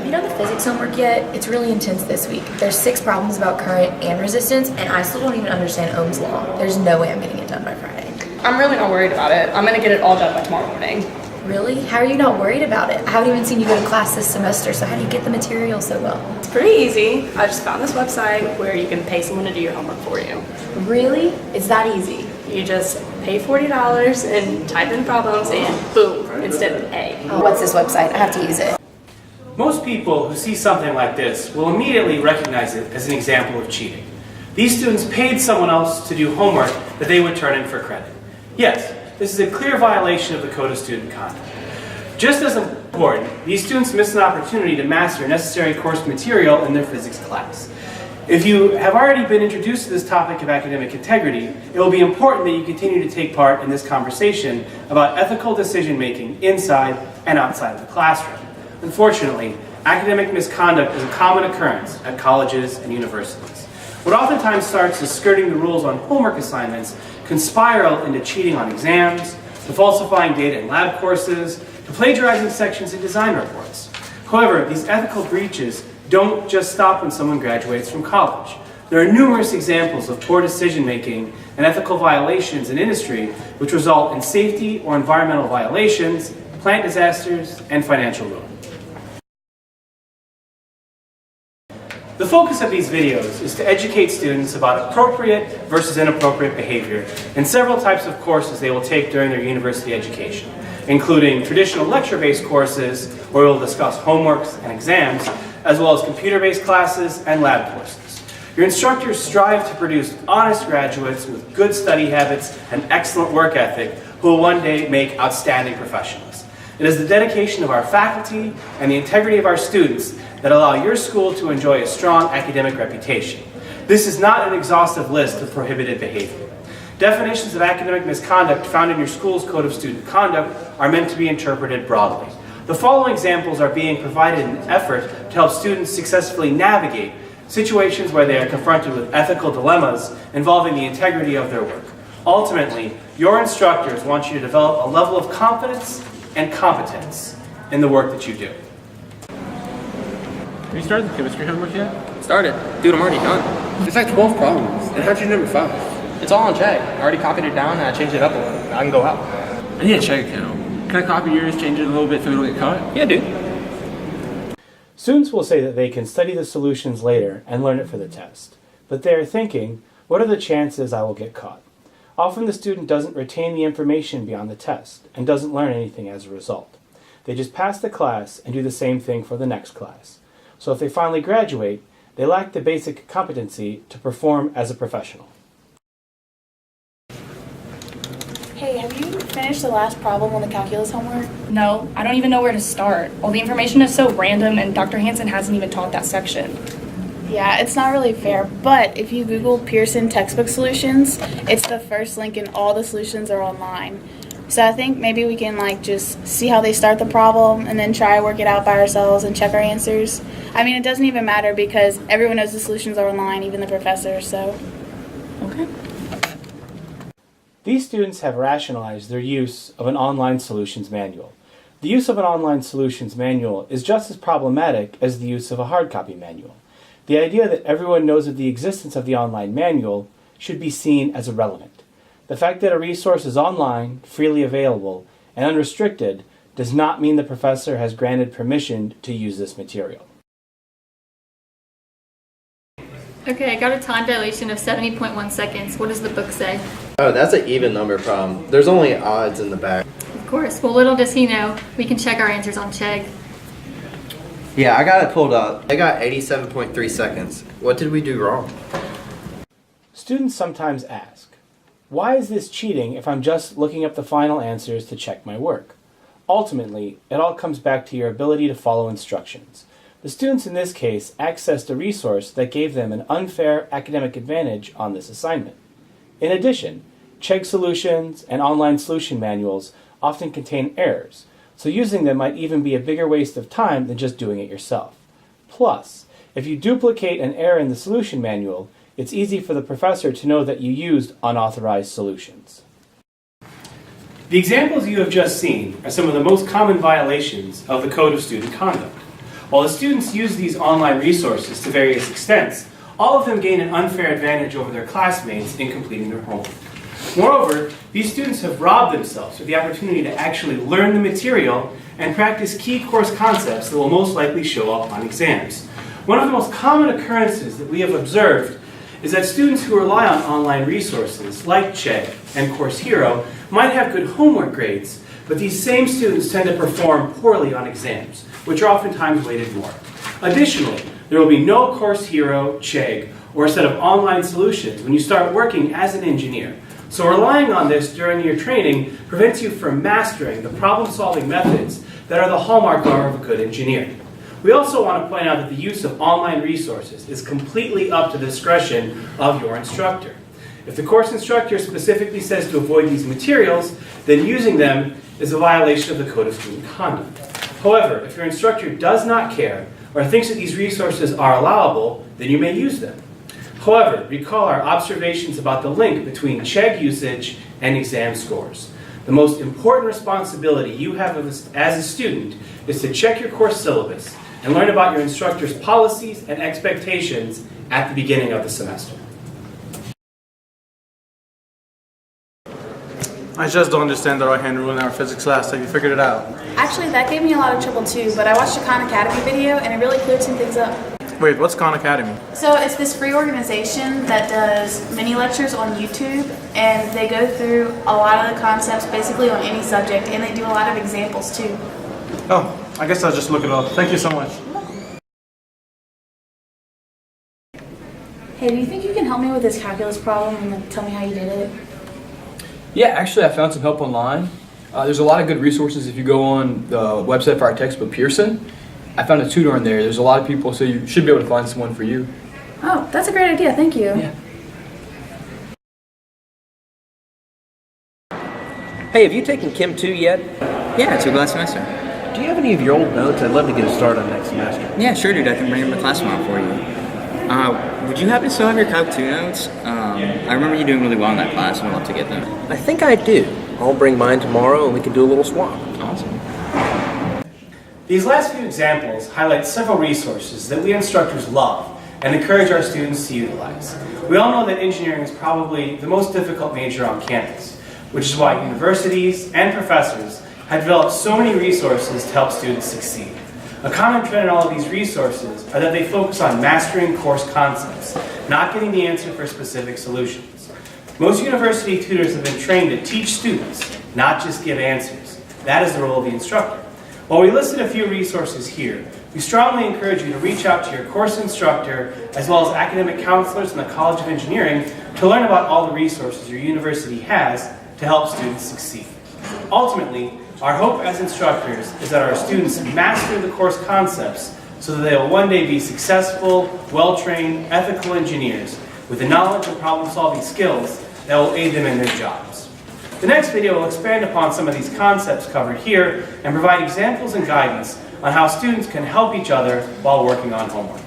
Have you done the physics homework yet? It's really intense this week. There's 6 problems about current and resistance, and I still don't even understand Ohm's law. There's no way I'm getting it done by Friday. I'm really not worried about it. I'm gonna get it all done by tomorrow morning. Really? How are you not worried about it? I haven't even seen you go to class this semester, so how do you get the material so well? It's pretty easy. I just found this website where you can pay someone to do your homework for you. Really? It's that easy? You just pay $40 and type in problems and boom, instant A. Oh, what's this website? I have to use it. Most people who see something like this will immediately recognize it as an example of cheating. These students paid someone else to do homework that they would turn in for credit. Yes, this is a clear violation of the Code of Student Conduct. Just as important, these students miss an opportunity to master necessary course material in their physics class. If you have already been introduced to this topic of academic integrity, it will be important that you continue to take part in this conversation about ethical decision-making inside and outside of the classroom. Unfortunately, academic misconduct is a common occurrence at colleges and universities. What oftentimes starts as skirting the rules on homework assignments can spiral into cheating on exams, to falsifying data in lab courses, to plagiarizing sections in design reports. However, these ethical breaches don't just stop when someone graduates from college. There are numerous examples of poor decision-making and ethical violations in industry which result in safety or environmental violations, plant disasters, and financial ruin. The focus of these videos is to educate students about appropriate versus inappropriate behavior in several types of courses they will take during their university education, including traditional lecture-based courses where we'll discuss homeworks and exams, as well as computer-based classes and lab courses. Your instructors strive to produce honest graduates with good study habits and excellent work ethic who will one day make outstanding professionals. It is the dedication of our faculty and the integrity of our students that allow your school to enjoy a strong academic reputation. This is not an exhaustive list of prohibited behavior. Definitions of academic misconduct found in your school's Code of Student Conduct are meant to be interpreted broadly. The following examples are being provided in an effort to help students successfully navigate situations where they are confronted with ethical dilemmas involving the integrity of their work. Ultimately, your instructors want you to develop a level of confidence and competence in the work that you do. Have you started the chemistry homework yet? Started. Dude, I'm already done. There's like 12 problems. And how'd you number 5? It's all on check. I already copied it down and I changed it up a little. I can go out. I need a check account. Can I copy yours, change it a little bit so we don't get caught? Yeah, dude. Students will say that they can study the solutions later and learn it for the test. But they are thinking, what are the chances I will get caught? Often the student doesn't retain the information beyond the test and doesn't learn anything as a result. They just pass the class and do the same thing for the next class. So if they finally graduate, they lack the basic competency to perform as a professional. Hey, have you finished the last problem on the calculus homework? No, I don't even know where to start. All the information is so random and Dr. Hansen hasn't even taught that section. Yeah, it's not really fair, but if you Google Pearson textbook solutions, it's the first link and all the solutions are online. So I think maybe we can just see how they start the problem and then try to work it out by ourselves and check our answers. I mean, it doesn't even matter because everyone knows the solutions are online, even the professor, so. Okay. These students have rationalized their use of an online solutions manual. The use of an online solutions manual is just as problematic as the use of a hard copy manual. The idea that everyone knows of the existence of the online manual should be seen as irrelevant. The fact that a resource is online, freely available, and unrestricted does not mean the professor has granted permission to use this material. Okay, I got a time dilation of 70.1 seconds. What does the book say? Oh, that's an even number problem. There's only odds in the back. Of course. Well, little does he know, we can check our answers on Chegg. Yeah, I got it pulled up. I got 87.3 seconds. What did we do wrong? Students sometimes ask, why is this cheating if I'm just looking up the final answers to check my work? Ultimately, it all comes back to your ability to follow instructions. The students in this case accessed a resource that gave them an unfair academic advantage on this assignment. In addition, Chegg solutions and online solution manuals often contain errors, so using them might even be a bigger waste of time than just doing it yourself. Plus, if you duplicate an error in the solution manual, it's easy for the professor to know that you used unauthorized solutions. The examples you have just seen are some of the most common violations of the Code of Student Conduct. While the students use these online resources to various extents, all of them gain an unfair advantage over their classmates in completing their homework. Moreover, these students have robbed themselves of the opportunity to actually learn the material and practice key course concepts that will most likely show up on exams. One of the most common occurrences that we have observed is that students who rely on online resources like Chegg and Course Hero might have good homework grades, but these same students tend to perform poorly on exams, which are oftentimes weighted more. Additionally, there will be no Course Hero, Chegg, or a set of online solutions when you start working as an engineer. So relying on this during your training prevents you from mastering the problem-solving methods that are the hallmark of a good engineer. We also want to point out that the use of online resources is completely up to the discretion of your instructor. If the course instructor specifically says to avoid these materials, then using them is a violation of the Code of Student Conduct. However, if your instructor does not care or thinks that these resources are allowable, then you may use them. However, recall our observations about the link between Chegg usage and exam scores. The most important responsibility you have as a student is to check your course syllabus and learn about your instructor's policies and expectations at the beginning of the semester. I just don't understand the right-hand rule in our physics class. Have you figured it out? Actually, that gave me a lot of trouble too, but I watched a Khan Academy video and it really cleared some things up. Wait, what's Khan Academy? So it's this free organization that does mini lectures on YouTube, and they go through a lot of the concepts basically on any subject, and they do a lot of examples too. Oh, I guess I'll just look it up. Thank you so much. Hey, do you think you can help me with this calculus problem and then tell me how you did it? Yeah, actually I found some help online. There's a lot of good resources if you go on the website for our textbook, Pearson. I found a tutor in there. There's a lot of people, so you should be able to find someone for you. Oh, that's a great idea. Thank you. Yeah. Hey, have you taken Chem 2 yet? Yeah, I took last semester. Do you have any of your old notes? I'd love to get a start on next semester. Yeah, sure, dude. I can bring them to class tomorrow for you. Would you happen to still have your Calc 2 notes? I remember you doing really well in that class, and I'd love to get them. I think I do. I'll bring mine tomorrow and we can do a little swap. Awesome. These last few examples highlight several resources that we instructors love and encourage our students to utilize. We all know that engineering is probably the most difficult major on campus, which is why universities and professors have developed so many resources to help students succeed. A common trend in all of these resources are that they focus on mastering course concepts, not getting the answer for specific solutions. Most university tutors have been trained to teach students, not just give answers. That is the role of the instructor. While we listed a few resources here, we strongly encourage you to reach out to your course instructor as well as academic counselors in the College of Engineering to learn about all the resources your university has to help students succeed. Ultimately, our hope as instructors is that our students master the course concepts so that they will one day be successful, well-trained, ethical engineers with the knowledge and problem-solving skills that will aid them in their jobs. The next video will expand upon some of these concepts covered here and provide examples and guidance on how students can help each other while working on homework.